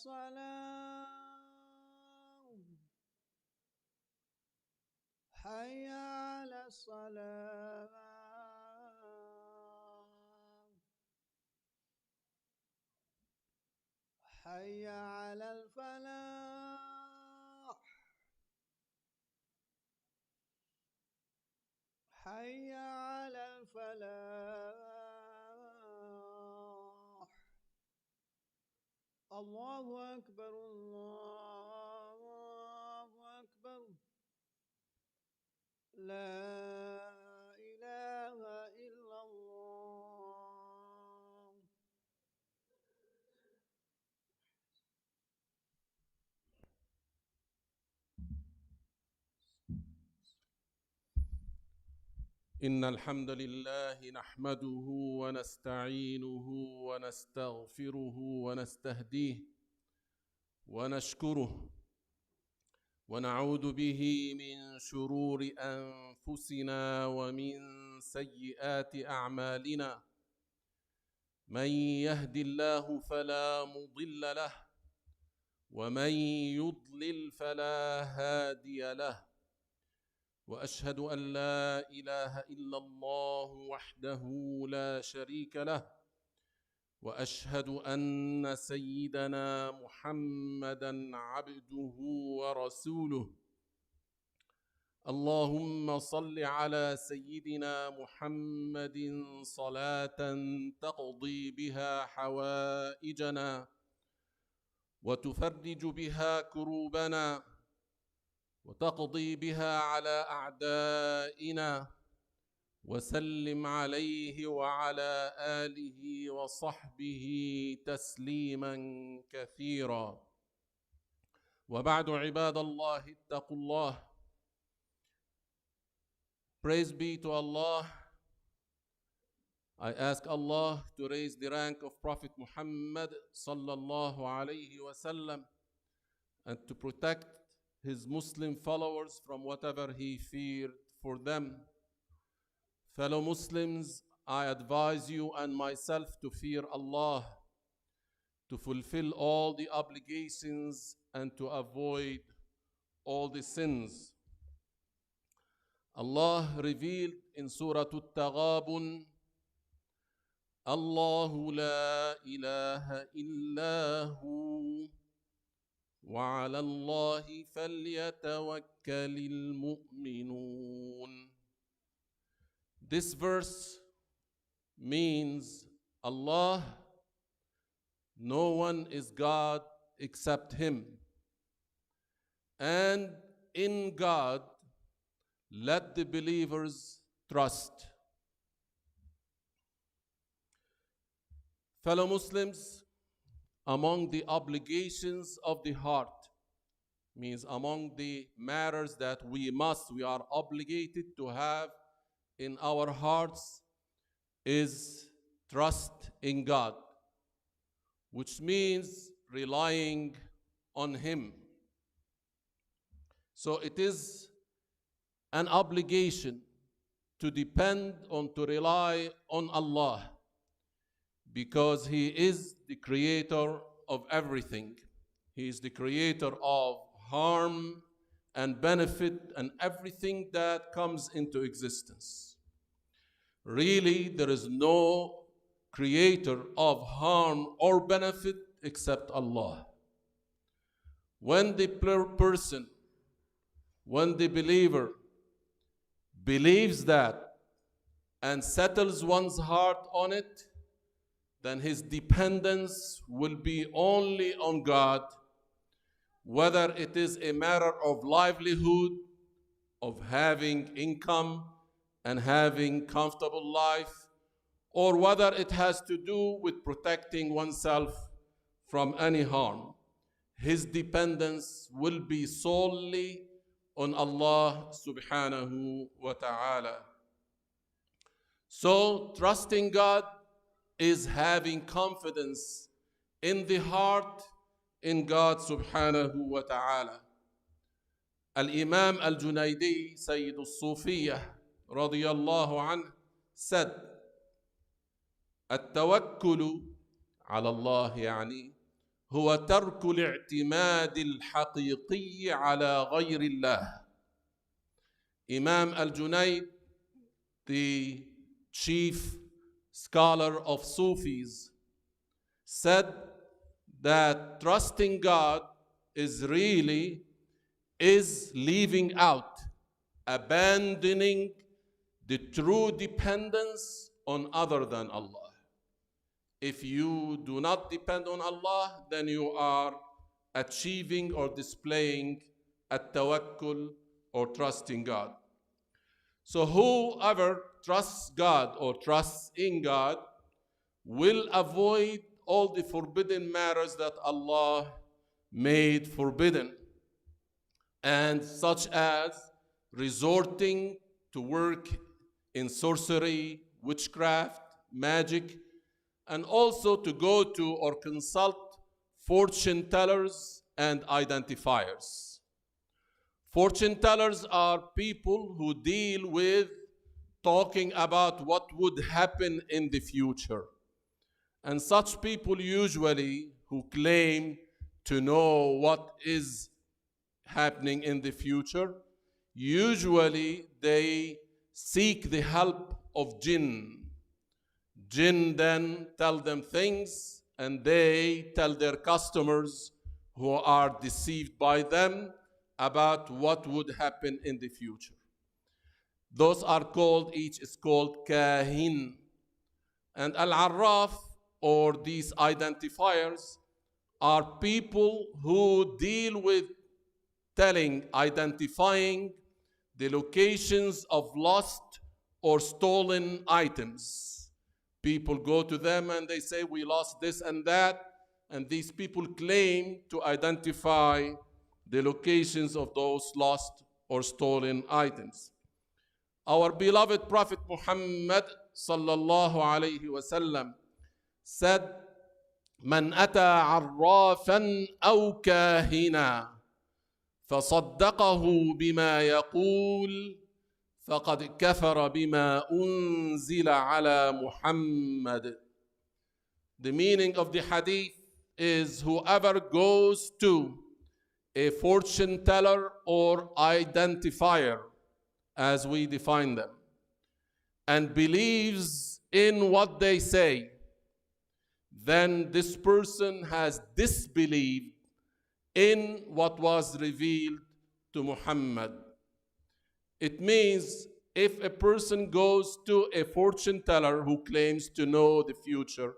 الصلاة حي على الصلاة حي على الفلاح حي على الفلاح الله أكبر الله أكبر لا إله إلا الله. إن الحمد لله نحمده ونستعينه ونستغفره ونستهديه ونشكره ونعوذ به من شرور أنفسنا ومن سيئات أعمالنا. من يهد الله فلا مضل له ومن يضلل فلا هادي له، وأشهد أن لا إله إلا الله وحده لا شريك له، وأشهد أن سيدنا محمدًا عبده ورسوله. اللهم صل على سيدنا محمد صلاة تقضي بها حوائجنا وتفرج بها كروبنا وتقضي بها على أعدائنا، وسلم عليه وعلى آله وصحبه تسليما كثيرا. وبعد، عباد الله اتقوا الله. Praise be to Allah. I ask Allah to raise the rank of Prophet Muhammad sallallahu alayhi wasallam and to protect his Muslim followers from whatever he feared for them. Fellow Muslims, I advise you and myself to fear Allah, to fulfill all the obligations and to avoid all the sins. Allah revealed in Surah At-Taghabun, Allahu la ilaha illa hu wa ala Allahi falyatawakkalil mu'minun. This verse means Allah, no one is God except Him, and in God let the believers trust. Fellow Muslims, among the obligations of the heart, means among the matters that we are obligated to have in our hearts, is trust in God, which means relying on Him. So it is an obligation to depend on, to rely on Allah, because He is the creator of everything. He is the creator of harm and benefit and everything that comes into existence. Really, there is no creator of harm or benefit except Allah. When the person, when the believer believes that and settles one's heart on it, then his dependence will be only on God, whether it is a matter of livelihood, of having income and having comfortable life, or whether it has to do with protecting oneself from any harm. His dependence will be solely on Allah subhanahu wa ta'ala. So trusting God is having confidence in the heart in God subhanahu wa ta'ala. Al-Imam al-Junaydi, Sayyid al-Sufiyyah, radiyallahu anhu, said, التوكل على الله يعني هو ترك الاعتماد الحقيقي على غير الله. Imam al-Junayd, the chief scholar of Sufis, said that trusting God is leaving out, abandoning the true dependence on other than Allah. If you do not depend on Allah, then you are achieving or displaying at-tawakkul or trusting God. So whoever trusts God or trusts in God will avoid all the forbidden matters that Allah made forbidden, and such as resorting to work in sorcery, witchcraft, magic, and also to go to or consult fortune tellers and identifiers. Fortune tellers are people who deal with talking about what would happen in the future. And such people usually who claim to know what is happening in the future, usually they seek the help of jinn. Jinn then tell them things, and they tell their customers who are deceived by them about what would happen in the future. Those are called, each is called kahin. And al-arraf, or these identifiers, are people who deal with identifying the locations of lost or stolen items. People go to them and they say, we lost this and that, and these people claim to identify the locations of those lost or stolen items. Our beloved Prophet Muhammad sallallahu alayhi wasallam said, "Man ata arrafan aw kahina, فصدقه بما يقول فقد كفر بما أنزل على محمد." The meaning of the hadith is, whoever goes to a fortune teller or identifier, as we define them, and believes in what they say, then this person has disbelieved in what was revealed to Muhammad. It means if a person goes to a fortune teller who claims to know the future,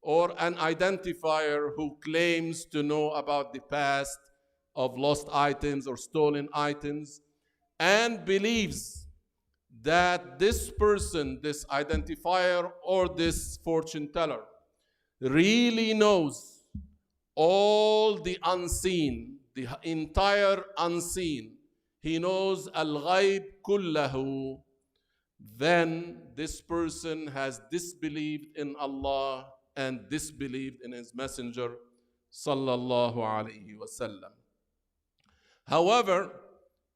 or an identifier who claims to know about the past of lost items or stolen items, and believes that this person, this identifier or this fortune teller, really knows all the unseen, the entire unseen, he knows al-ghaib kullahu, then this person has disbelieved in Allah and disbelieved in his messenger sallallahu alayhi wasallam. However,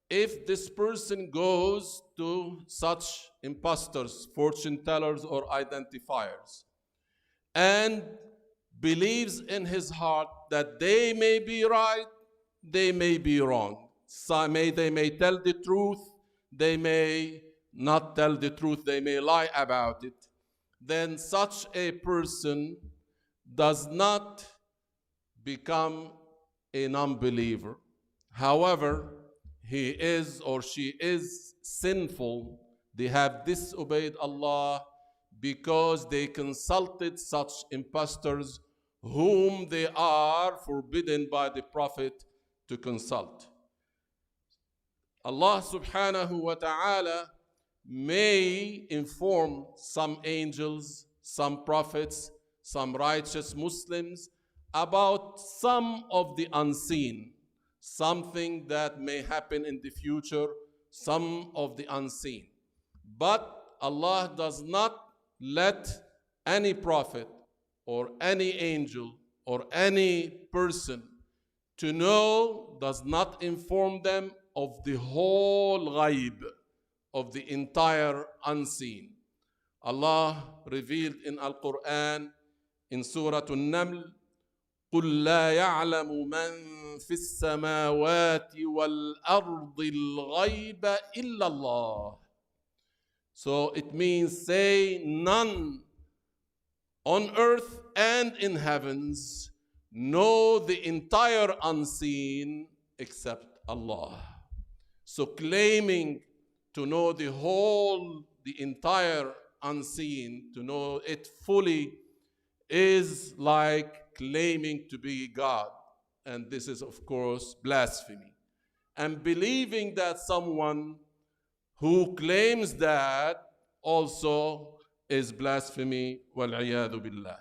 if this person goes to such impostors, fortune tellers or identifiers, and believes in his heart that they may be right, they may be wrong. They may tell the truth, they may not tell the truth, they may lie about it. Then such a person does not become a non-believer. However, he is or she is sinful. They have disobeyed Allah because they consulted such impostors whom they are forbidden by the Prophet to consult. Allah subhanahu wa ta'ala may inform some angels, some prophets, some righteous Muslims about some of the unseen, something that may happen in the future, some of the unseen. But Allah does not let any prophet or any angel or any person to know, does not inform them of the whole ghaib, of the entire unseen. Allah revealed in Al-Quran in Surah An-Naml, قل لا يعلم من في السماوات والأرض الغيب إلا الله. So it means say none on earth and in heavens know the entire unseen except Allah. So claiming to know the entire unseen, to know it fully, is like claiming to be God. And this is, of course, blasphemy. And believing that someone who claims that also is blasphemy. Wal-'iyadhu billah.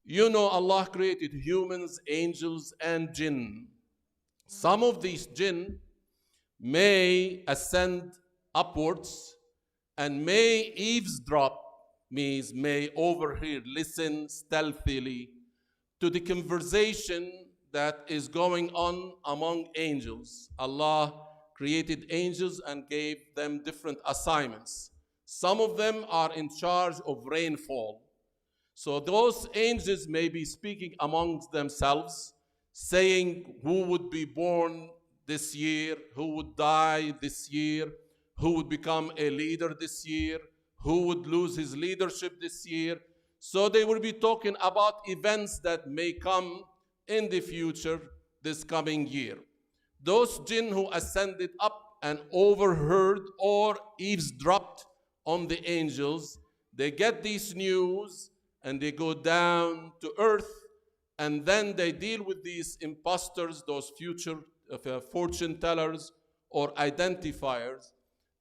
You know, Allah created humans, angels, and jinn. Some of these jinn may ascend upwards and may eavesdrop, means may overhear, listen stealthily to the conversation that is going on among angels. Allah created angels and gave them different assignments. Some of them are in charge of rainfall. So those angels may be speaking amongst themselves, saying who would be born this year, who would die this year, who would become a leader this year, who would lose his leadership this year. So they will be talking about events that may come in the future, this coming year. Those jinn who ascended up and overheard or eavesdropped on the angels, they get these news and they go down to earth, and then they deal with these imposters, those future fortune tellers or identifiers,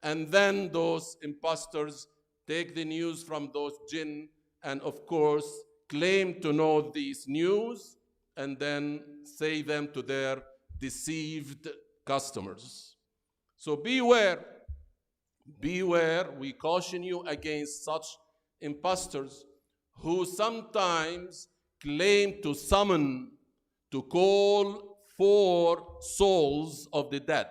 and then those imposters take the news from those jinn and, of course, claim to know these news and then say them to their deceived customers. So beware, we caution you against such imposters who sometimes claim to summon, to call for souls of the dead.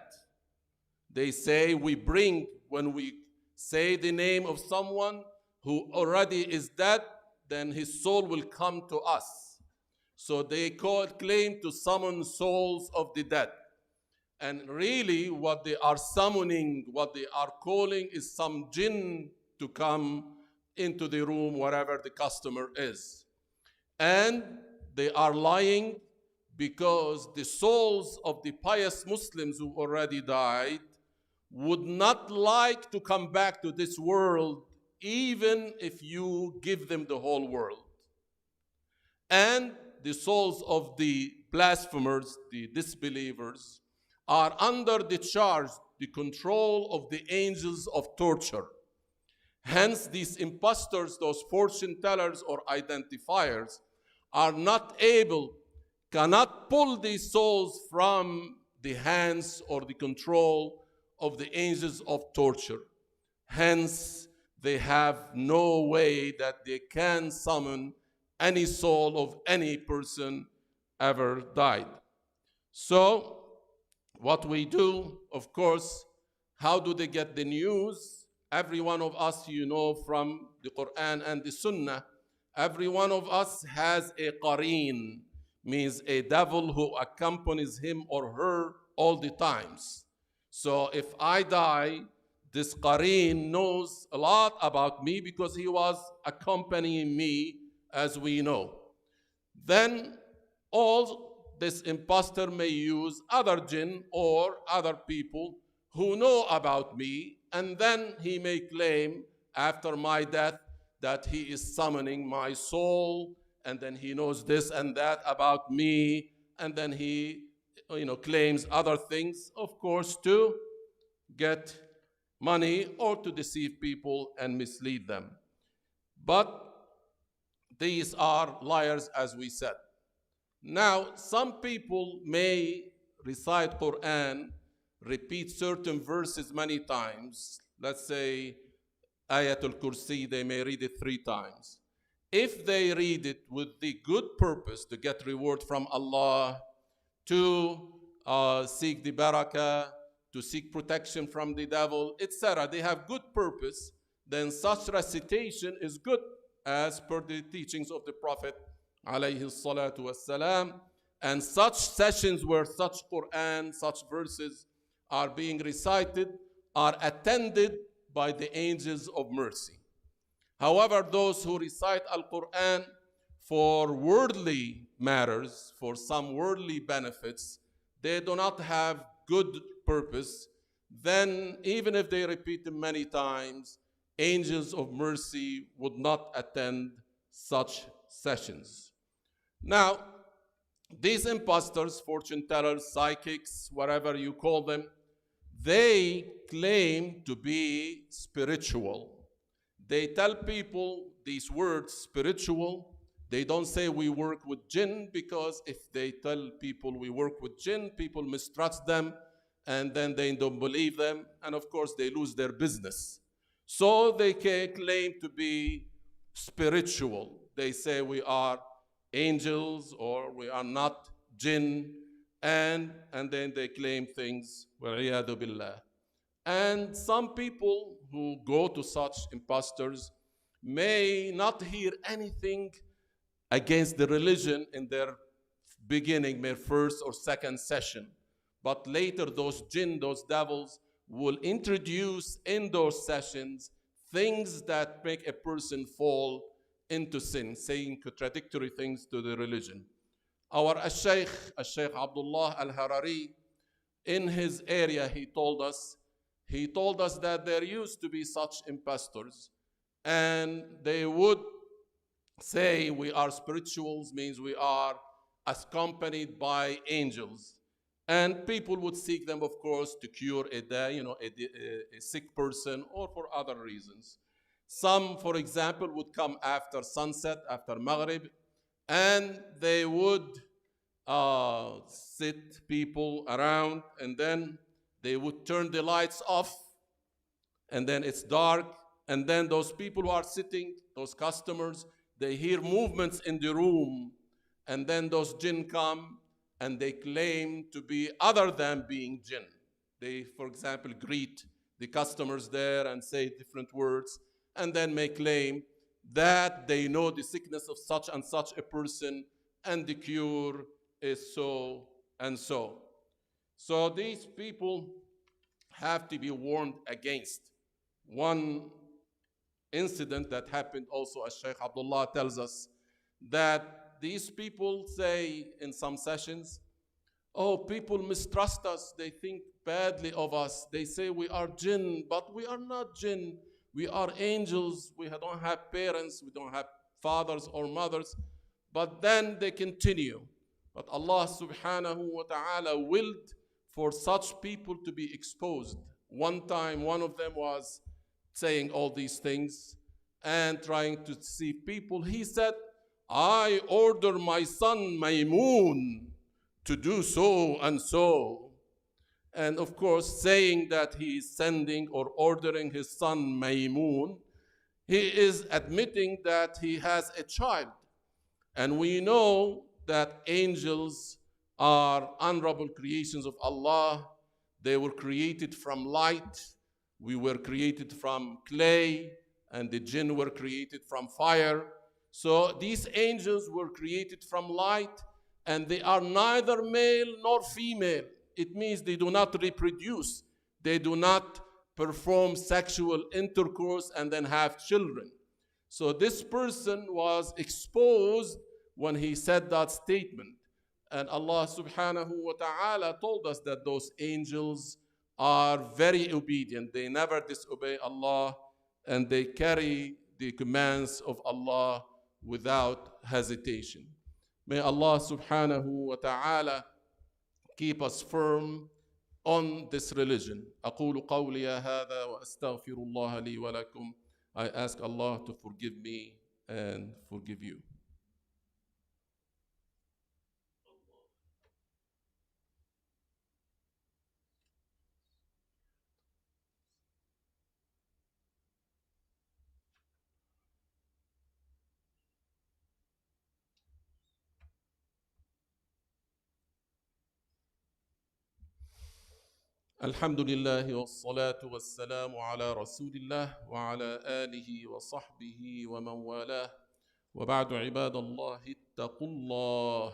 They say when we say the name of someone who already is dead, then his soul will come to us. So they claim to summon souls of the dead. And really what they are summoning, what they are calling is some jinn to come into the room wherever the customer is. And they are lying, because the souls of the pious Muslims who already died would not like to come back to this world even if you give them the whole world. And the souls of the blasphemers, the disbelievers, are under the charge, the control of the angels of torture. Hence, these impostors, those fortune tellers or identifiers, are cannot pull these souls from the hands or the control of the angels of torture. Hence, they have no way that they can summon any soul of any person ever died. So, what we do, of course, how do they get the news? Every one of us, from the Quran and the Sunnah, every one of us has a qareen, means a devil who accompanies him or her all the times. So if I die, this qareen knows a lot about me because he was accompanying me, as we know. Then all this impostor may use other jinn or other people who know about me, and then he may claim after my death that he is summoning my soul, and then he knows this and that about me, and then he claims other things, of course, to get money or to deceive people and mislead them. But these are liars, as we said. Now, some people may recite Quran, repeat certain verses many times. Let's say Ayatul Kursi, they may read it 3 times. If they read it with the good purpose to get reward from Allah, to seek the barakah, to seek protection from the devil, etc., they have good purpose, then such recitation is good as per the teachings of the Prophet alayhi salatu wassalam. And such sessions where such Quran, such verses are being recited are attended by the angels of mercy. However, those who recite Al-Quran for worldly matters, for some worldly benefits, they do not have good purpose, then even if they repeat them many times, angels of mercy would not attend such sessions. Now, these imposters, fortune tellers, psychics, whatever you call them, they claim to be spiritual. They tell people these words, spiritual. They don't say we work with jinn, because if they tell people we work with jinn, people mistrust them and then they don't believe them. And of course, they lose their business. So they claim to be spiritual. They say we are angels or we are not jinn. And then they claim things, وَعِيَاذُ billah. And some people who go to such imposters may not hear anything against the religion in their beginning, their first or second session. But later those jinn, those devils, will introduce in those sessions things that make a person fall into sin, saying contradictory things to the religion. Our Shaykh Abdullah al-Harari, in his area, he told us that there used to be such impostors, and they would say we are spirituals, means we are accompanied by angels. And people would seek them, of course, to cure a sick person or for other reasons. Some, for example, would come after sunset, after Maghrib, and they would sit people around, and then they would turn the lights off, and then it's dark, and then those people who are sitting, those customers, they hear movements in the room, and then those jinn come, and they claim to be other than being jinn. They, for example, greet the customers there and say different words, and then may claim that they know the sickness of such and such a person, and the cure is so and so. So these people have to be warned against. One incident that happened also, as Sheikh Abdullah tells us, that these people say in some sessions, oh, people mistrust us, they think badly of us, they say we are jinn, but we are not jinn, we are angels, we don't have parents, we don't have fathers or mothers. But then they continue. But Allah subhanahu wa ta'ala willed for such people to be exposed. One time, one of them was saying all these things and trying to deceive people. He said, I order my son Maymun to do so and so. And of course, saying that he is sending or ordering his son Maymun, he is admitting that he has a child. And we know that angels are honorable creations of Allah. They were created from light. We were created from clay, and the jinn were created from fire. So these angels were created from light, and they are neither male nor female. It means they do not reproduce. They do not perform sexual intercourse and then have children. So this person was exposed when he said that statement. And Allah subhanahu wa ta'ala told us that those angels are very obedient. They never disobey Allah, and they carry the commands of Allah without hesitation. May Allah subhanahu wa ta'ala keep us firm on this religion. أقول قولي هذا وأستغفر الله لي ولكم. I ask Allah to forgive me and forgive you. الحمد لله والصلاة والسلام على رسول الله وعلى آله وصحبه ومن والاه وبعد عباد الله واتقوا الله.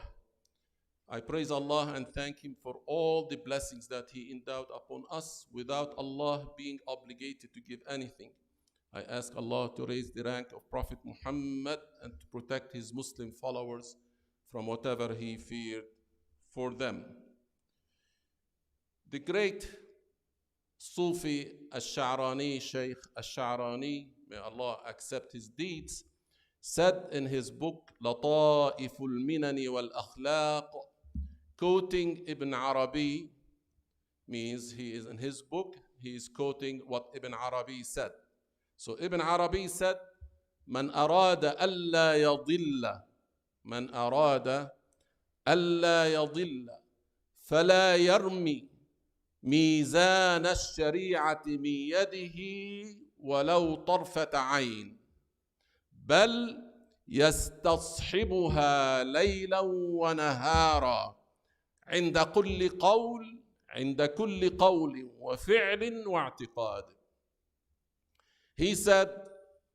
I praise Allah and thank Him for all the blessings that He endowed upon us without Allah being obligated to give anything. I ask Allah to raise the rank of Prophet Muhammad and to protect his Muslim followers from whatever he feared for them. The great Sufi Ash-Sha'rani, Shaykh Ash-Sha'rani, may Allah accept his deeds, said in his book لطائف المنن والأخلاق, quoting Ibn Arabi, means he is in his book, he is quoting what Ibn Arabi said. So Ibn Arabi said, من أراد ألا يضل من أراد ألا يضل فلا يرمي ميزان الشريعة من يده ولو طرفة عين بل يستصحبها ليلا ونهارا عند كل قول وفعل واعتقاد. He said,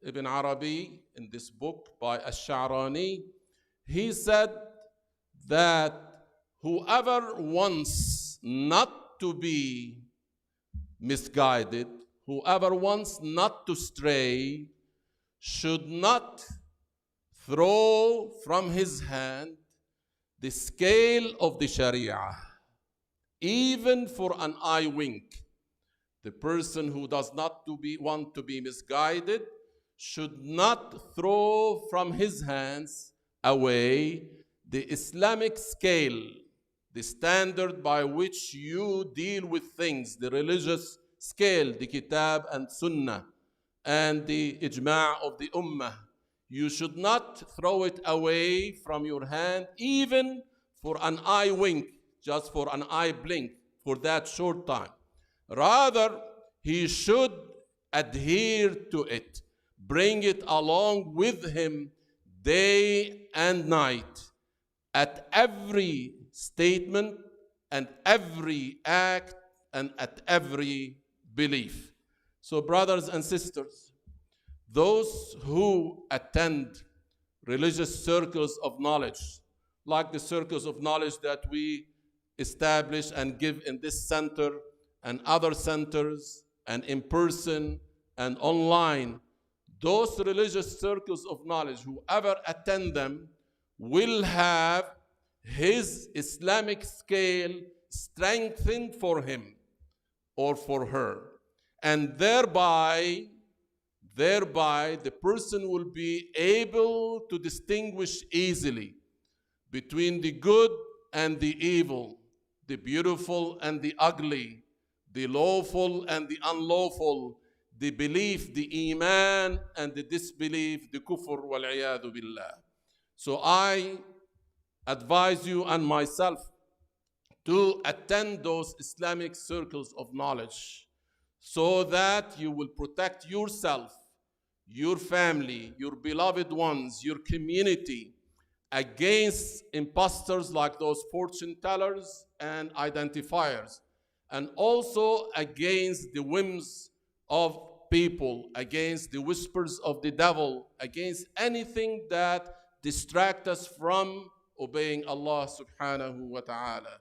Ibn Arabi, in this book by Ash-Sha'rani, he said that whoever wants not to be misguided, whoever wants not to stray, should not throw from his hand the scale of the Sharia, even for an eye wink. The person who does not want to be misguided should not throw from his hands away the Islamic scale, the standard by which you deal with things, the religious scale, the Kitab and Sunnah, and the Ijma' of the Ummah. You should not throw it away from your hand, even for an eye wink, just for an eye blink, for that short time. Rather, he should adhere to it, bring it along with him day and night, at every statement and every act and at every belief. So, brothers and sisters, those who attend religious circles of knowledge, like the circles of knowledge that we establish and give in this center and other centers and in person and online, those religious circles of knowledge, whoever attend them will have his Islamic scale strengthened for him or for her. And thereby the person will be able to distinguish easily between the good and the evil, the beautiful and the ugly, the lawful and the unlawful, the belief, the iman and the disbelief, the kufr wal-iyadu billah. So I advise you and myself to attend those Islamic circles of knowledge so that you will protect yourself, your family, your beloved ones, your community against imposters like those fortune tellers and identifiers, and also against the whims of people, against the whispers of the devil, against anything that distracts us from obeying Allah subhanahu wa ta'ala.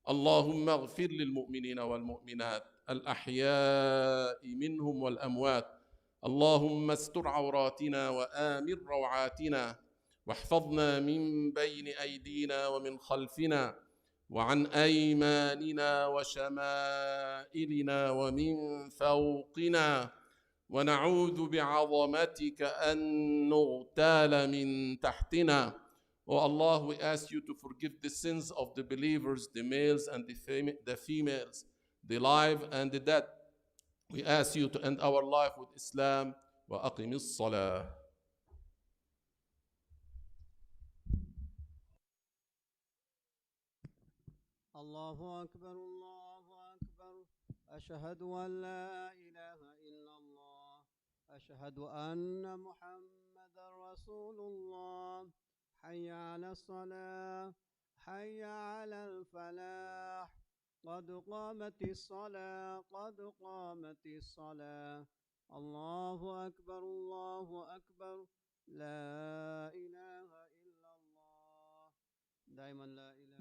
اللهم اغفر للمؤمنين والمؤمنات الأحياء منهم والأموات. اللهم استر عوراتنا وآمن روعاتنا واحفظنا من بين أيدينا ومن خلفنا وعن أيماننا وشمائلنا ومن فوقنا ونعوذ بعظمتك أن نغتال من تحتنا. O Allah, we ask you to forgive the sins of the believers, the males and the females, the live and the dead. We ask you to end our life with Islam. وأقم الصلاة. الله أكبر الله أكبر. أشهد أن لا إله إلا الله. أشهد أن محمد رسول الله. حي على الصلاة. حي على الفلاح. قد قامت الصلاة. قد قامت الصلاة. الله أكبر الله أكبر. لا إله إلا الله. دائما لا إله